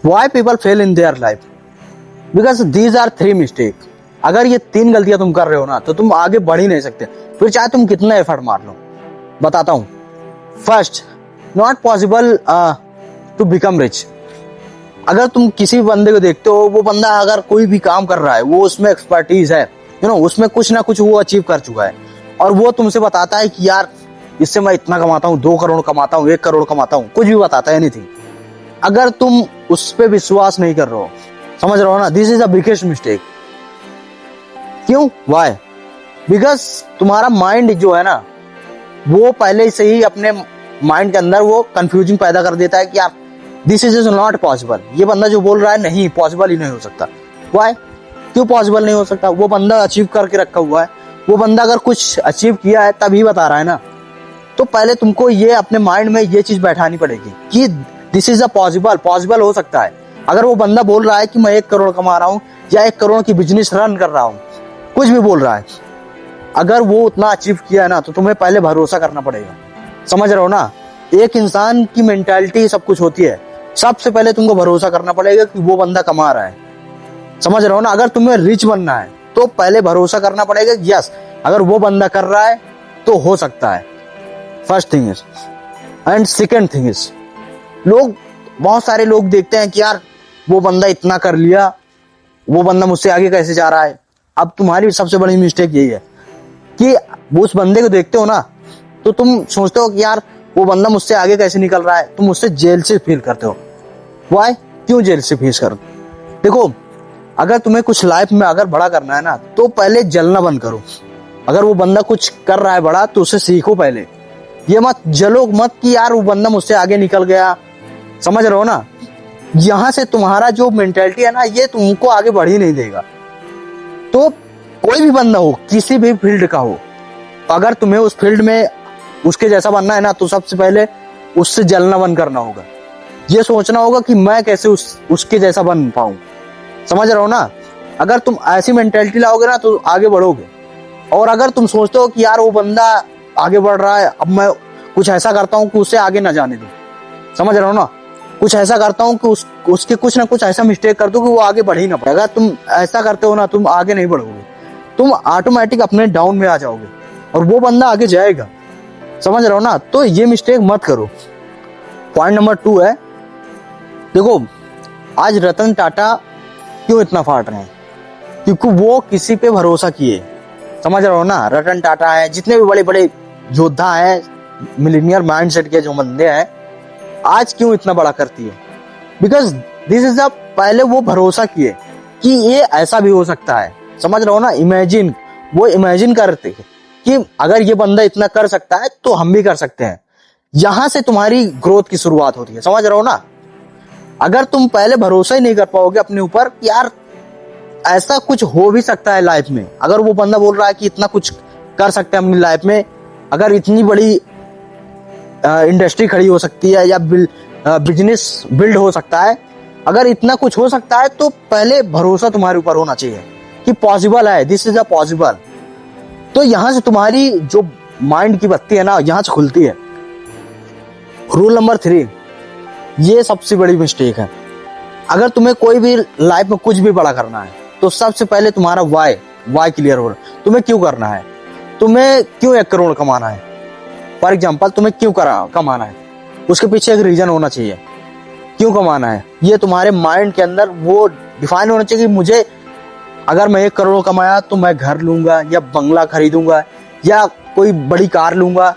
Why people fail in their life? Because these are three mistakes. अगर ये तीन गलतियां तुम कर रहे हो ना तो तुम आगे बढ़ ही नहीं सकते, फिर चाहे तुम कितना एफर्ट मार लो। बताता हूं। First, not possible to become rich. अगर तुम किसी बंदे को देखते हो, वो बंदा अगर कोई भी काम कर रहा है, वो उसमें एक्सपर्टीज है, उसमें कुछ ना कुछ वो अचीव कर चुका है, और वो तुमसे बताता है कि यार इससे मैं इतना कमाता हूँ, 2 करोड़ कमाता हूँ, 1 करोड़ कमाता हूँ, कुछ भी बताता है, एनीथिंग। अगर तुम उस पर विश्वास नहीं कर रहे हो, समझ रहे हो ना, this is a biggest mistake. क्यों? वाई? बिकॉज तुम्हारा माइंड जो है ना, वो पहले से ही अपने माइंड के अंदर वो कंफ्यूजिंग पैदा कर देता है कि यार दिस इज नॉट पॉसिबल। ये बंदा जो बोल रहा है, नहीं, पॉसिबल ही नहीं हो सकता। वाई? क्यों पॉसिबल नहीं हो सकता? वो बंदा अचीव करके रखा हुआ है, वो बंदा अगर कुछ अचीव किया है तभी बता रहा है ना। तो पहले तुमको ये अपने माइंड में ये चीज बैठानी पड़ेगी कि दिस इज अ पॉसिबल हो सकता है। अगर वो बंदा बोल रहा है कि मैं 1 करोड़ कमा रहा हूँ या 1 करोड़ की बिजनेस रन कर रहा हूँ, कुछ भी बोल रहा है, अगर वो उतना अचीव किया है ना, तो तुम्हें पहले भरोसा करना पड़ेगा। समझ रहे हो ना? एक इंसान की मेंटालिटी सब कुछ होती है। सबसे पहले तुमको भरोसा करना पड़ेगा कि वो बंदा कमा रहा है। समझ रहे हो ना? अगर तुम्हें रिच बनना है तो पहले भरोसा करना पड़ेगा, यस, अगर वो बंदा कर रहा है तो हो सकता है। First thing is, and second thing is, बहुत सारे लोग देखते हैं कि यार वो बंदा इतना कर लिया, वो बंदा मुझसे आगे कैसे जा रहा है। अब तुम्हारी सबसे बड़ी मिस्टेक यही है कि वो उस बंदे को देखते हो ना, तो तुम सोचते हो कि यार वो बंदा मुझसे आगे कैसे निकल रहा है, तुम उससे जेल से फील करते हो। वाई? क्यों जेल से फील कर? देखो, अगर तुम्हें कुछ लाइफ में अगर बड़ा करना है ना, तो पहले जलना बंद करो। अगर वो बंदा कुछ कर रहा है बड़ा, तो उससे सीखो पहले। ये मत जलो मत कि यार वो बंदा मुझसे आगे निकल गया। समझ रहे हो ना? यहां से तुम्हारा जो मेंटेलिटी है ना, ये तुमको आगे बढ़ ही नहीं देगा। तो कोई भी बंदा हो, किसी भी फील्ड का हो, अगर तुम्हें उस फील्ड में उसके जैसा बनना है ना, तो सबसे पहले उससे जलना बंद करना होगा। ये सोचना होगा कि मैं कैसे उसके जैसा बन पाऊं। समझ रहे हो ना? अगर तुम ऐसी मेंटेलिटी लाओगे ना, तो आगे बढ़ोगे। और अगर तुम सोचते हो कि यार वो बंदा आगे बढ़ रहा है, अब मैं कुछ ऐसा करता हूं कि उसे आगे ना जाने दूं, समझ रहे हो ना, कुछ ऐसा करता हूं कि उसके कुछ ना कुछ ऐसा मिस्टेक कर दूं कि वो आगे बढ़ ही ना पाए। अगर तुम ऐसा करते हो ना, तुम आगे नहीं बढ़ोगे, तुम ऑटोमेटिक अपने डाउन में आ जाओगे और वो बंदा आगे जाएगा। समझ रहे हो ना? तो ये मिस्टेक मत करो। पॉइंट नंबर 2 है, देखो, आज रतन टाटा क्यों इतना फाट रहे हैं? क्योंकि वो किसी पे भरोसा किए। समझ रहे हो ना? रतन टाटा है, जितने भी बड़े बड़े योद्धा हैं, मिलीनियर माइंडसेट के जो बंदे हैं, आज क्यों इतना बड़ा करती है? बिकॉज दिस इज द, पहले वो भरोसा किए कि ये ऐसा भी हो सकता है। समझ रहे हो ना? वो इमेजिन करते कि अगर ये बंदा इतना कर सकता है तो हम भी कर सकते हैं। यहां से तुम्हारी ग्रोथ की शुरुआत होती है। समझ रहे हो ना? अगर तुम पहले भरोसा ही नहीं कर पाओगे अपने ऊपर कि यार ऐसा कुछ हो भी सकता है लाइफ में, अगर वो बंदा बोल रहा है कि इतना कुछ कर सकते हैं अपनी लाइफ में, अगर इतनी बड़ी इंडस्ट्री खड़ी हो सकती है या बिजनेस बिल्ड हो सकता है, अगर इतना कुछ हो सकता है, तो पहले भरोसा तुम्हारे ऊपर होना चाहिए कि पॉसिबल है, दिस इज अ पॉसिबल। तो यहां से तुम्हारी जो माइंड की बत्ती है ना, यहां से खुलती है। रूल नंबर 3, ये सबसे बड़ी मिस्टेक है। अगर तुम्हें कोई भी लाइफ में कुछ भी बड़ा करना है, तो सबसे पहले तुम्हारा वाई क्लियर हो। तुम्हें क्यों करना है? तुम्हें क्यों 1 करोड़ कमाना है? फॉर एग्जाम्पल, तुम्हें क्यों कमाना है? उसके पीछे एक रीजन होना चाहिए, क्यों कमाना है। ये तुम्हारे माइंड के अंदर वो डिफाइन होना चाहिए कि मुझे, अगर मैं 1 करोड़ कमाया तो मैं घर लूंगा या बंगला खरीदूंगा या कोई बड़ी कार लूंगा।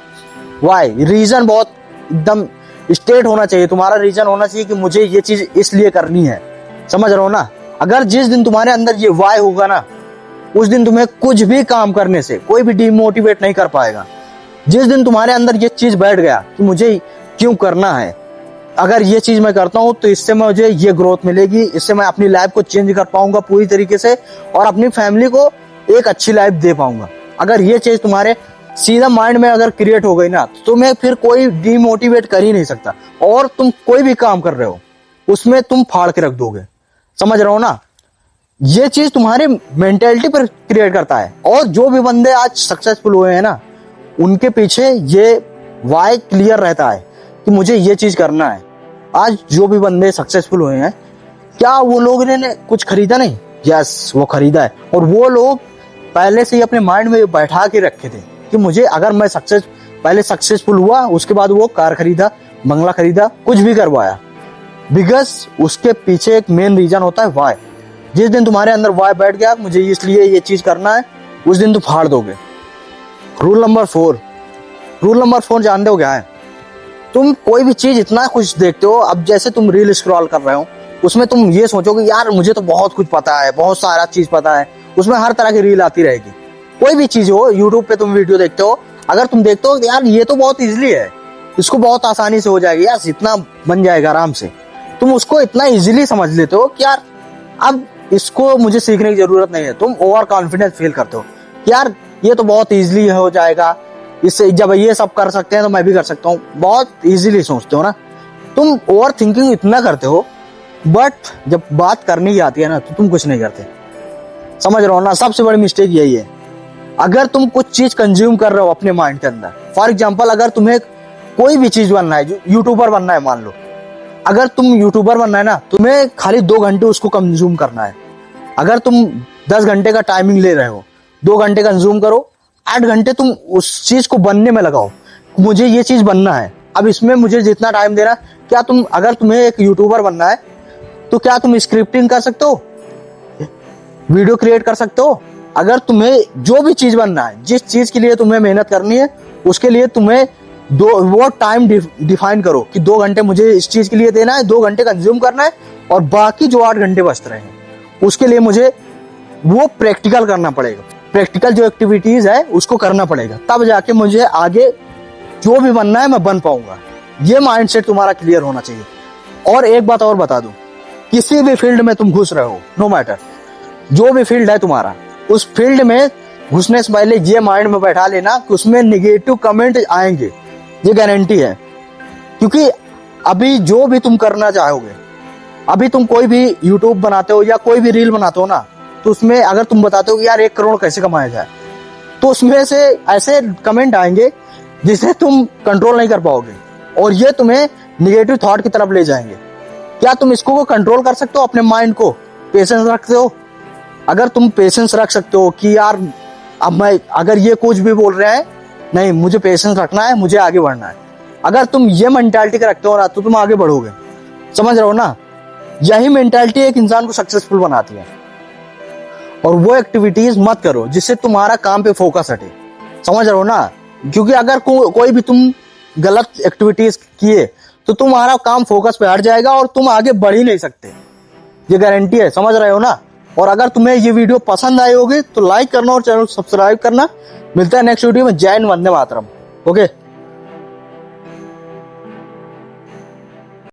वाई? रीजन बहुत एकदम स्टेट होना चाहिए। तुम्हारा रीजन होना चाहिए कि मुझे ये चीज इसलिए करनी है। समझ रहे हो ना? अगर जिस दिन तुम्हारे अंदर ये वाई होगा ना, उस दिन तुम्हें कुछ भी काम करने से कोई भी डिमोटिवेट नहीं कर पाएगा। जिस दिन तुम्हारे अंदर ये चीज बैठ गया कि मुझे क्यों करना है, अगर ये चीज मैं करता हूं तो इससे मुझे ये ग्रोथ मिलेगी, इससे मैं अपनी लाइफ को चेंज कर पाऊंगा पूरी तरीके से और अपनी फैमिली को एक अच्छी लाइफ दे पाऊंगा। अगर ये चीज तुम्हारे सीधा माइंड में अगर क्रिएट हो गई ना, तो तुम्हें फिर कोई डिमोटिवेट कर ही नहीं सकता। और तुम कोई भी काम कर रहे हो उसमें तुम फाड़ के रख दोगे। समझ रहे हो ना? ये चीज तुम्हारे मेंटेलिटी पर क्रिएट करता है। और जो भी बंदे आज सक्सेसफुल हुए हैं ना, उनके पीछे ये वाई क्लियर रहता है कि मुझे ये चीज करना है। आज जो भी बंदे सक्सेसफुल हुए हैं, क्या वो लोग ने कुछ खरीदा नहीं? यस, वो खरीदा है। और वो लोग पहले से ही अपने माइंड में बैठा के रखे थे कि मुझे अगर मैं पहले सक्सेसफुल हुआ, उसके बाद वो कार खरीदा, बंगला खरीदा, कुछ भी करवाया। बिकॉज उसके पीछे एक मेन रीजन होता है वाई। जिस दिन तुम्हारे अंदर वाई बैठ गया, मुझे इसलिए ये चीज करना है, उस दिन तुम फाड़ दोगे। रूल नंबर 4 जानते हो क्या है? तुम कोई भी चीज इतना कुछ देखते हो, अब जैसे तुम रील स्क्रॉल कर रहे हो, उसमें तुम ये सोचोगे यार मुझे तो बहुत कुछ पता है, बहुत सारा चीज पता है, उसमें हर तरह की रील आती रहेगी। कोई भी चीज हो, यूट्यूब पे तुम वीडियो देखते हो, अगर तुम देखते हो यार ये तो बहुत इजीली है, इसको बहुत आसानी से हो जाएगी यार, इतना बन जाएगा आराम से, तुम उसको इतना इजीली समझ लेते हो कि यार अब इसको मुझे सीखने की जरूरत नहीं है। तुम ओवर कॉन्फिडेंस फील करते हो कि यार ये तो बहुत इजीली हो जाएगा, इससे जब ये सब कर सकते हैं तो मैं भी कर सकता हूँ, बहुत इजीली सोचते हो ना। तुम ओवर थिंकिंग इतना करते हो, बट जब बात करनी आती है ना तो तुम कुछ नहीं करते। समझ रहे हो ना? सबसे बड़ी मिस्टेक यही है। अगर तुम कुछ चीज कंज्यूम कर रहे हो अपने माइंड के अंदर, फॉर एग्जाम्पल अगर तुम्हें कोई भी चीज बनना है, यूट्यूबर बनना है मान लो, अगर तुम यूट्यूबर बनना है ना, तुम्हें खाली 2 घंटे उसको कंज्यूम करना है। अगर तुम 10 घंटे का टाइमिंग ले रहे हो, 2 घंटे कंज्यूम करो, 8 घंटे तुम उस चीज को बनने में लगाओ। मुझे ये चीज बनना है, अब इसमें मुझे जितना टाइम देना, क्या तुम अगर तुम्हें एक यूट्यूबर बनना है तो क्या तुम स्क्रिप्टिंग कर सकते हो, वीडियो क्रिएट कर सकते हो? अगर तुम्हें जो भी चीज बनना है, जिस चीज के लिए तुम्हें मेहनत करनी है, उसके लिए तुम्हें वो टाइम डिफाइन करो कि 2 घंटे मुझे इस चीज के लिए देना है, 2 घंटे कंज्यूम करना है, और बाकी जो 8 घंटे बच रहे हैं उसके लिए मुझे वो प्रैक्टिकल करना पड़ेगा। प्रैक्टिकल जो एक्टिविटीज है उसको करना पड़ेगा, तब जाके मुझे आगे जो भी बनना है मैं बन पाऊंगा। ये माइंडसेट तुम्हारा क्लियर होना चाहिए। और एक बात और बता दूं, किसी भी फील्ड में तुम घुस रहे हो, नो मैटर जो भी फील्ड है तुम्हारा, उस फील्ड में घुसने से पहले ये माइंड में बैठा लेना कि उसमें निगेटिव कमेंट आएंगे, ये गारंटी है। क्योंकि अभी जो भी तुम करना चाहोगे, अभी तुम कोई भी यूट्यूब बनाते हो या कोई भी रील बनाते हो ना, तो उसमें अगर तुम बताते हो कि यार 1 करोड़ कैसे कमाया जाए, तो उसमें से ऐसे कमेंट आएंगे जिसे तुम कंट्रोल नहीं कर पाओगे, और ये तुम्हें निगेटिव थॉट की तरफ ले जाएंगे। क्या तुम इसको कंट्रोल कर सकते हो? अपने माइंड को पेशेंस रखते हो? अगर तुम पेशेंस रख सकते हो कि यार अब मैं अगर ये कुछ भी बोल रहे हैं, नहीं मुझे पेशेंस रखना है, मुझे आगे बढ़ना है, अगर तुम ये मेंटालिटी का रखते हो ना, तो तुम आगे बढ़ोगे। समझ रहे हो ना? यही मेंटालिटी एक इंसान को सक्सेसफुल बनाती है। और वो एक्टिविटीज मत करो जिससे तुम्हारा काम पे फोकस हटे। समझ रहे हो ना? क्योंकि अगर कोई भी तुम गलत एक्टिविटीज किए तो तुम्हारा काम फोकस पे हट जाएगा और तुम आगे बढ़ ही नहीं सकते, ये गारंटी है। समझ रहे हो ना? और अगर तुम्हें ये वीडियो पसंद आई होगी तो लाइक करना और चैनल सब्सक्राइब करना। मिलता है नेक्स्ट वीडियो में। जय हिंद, वंदे मातरम। ओके।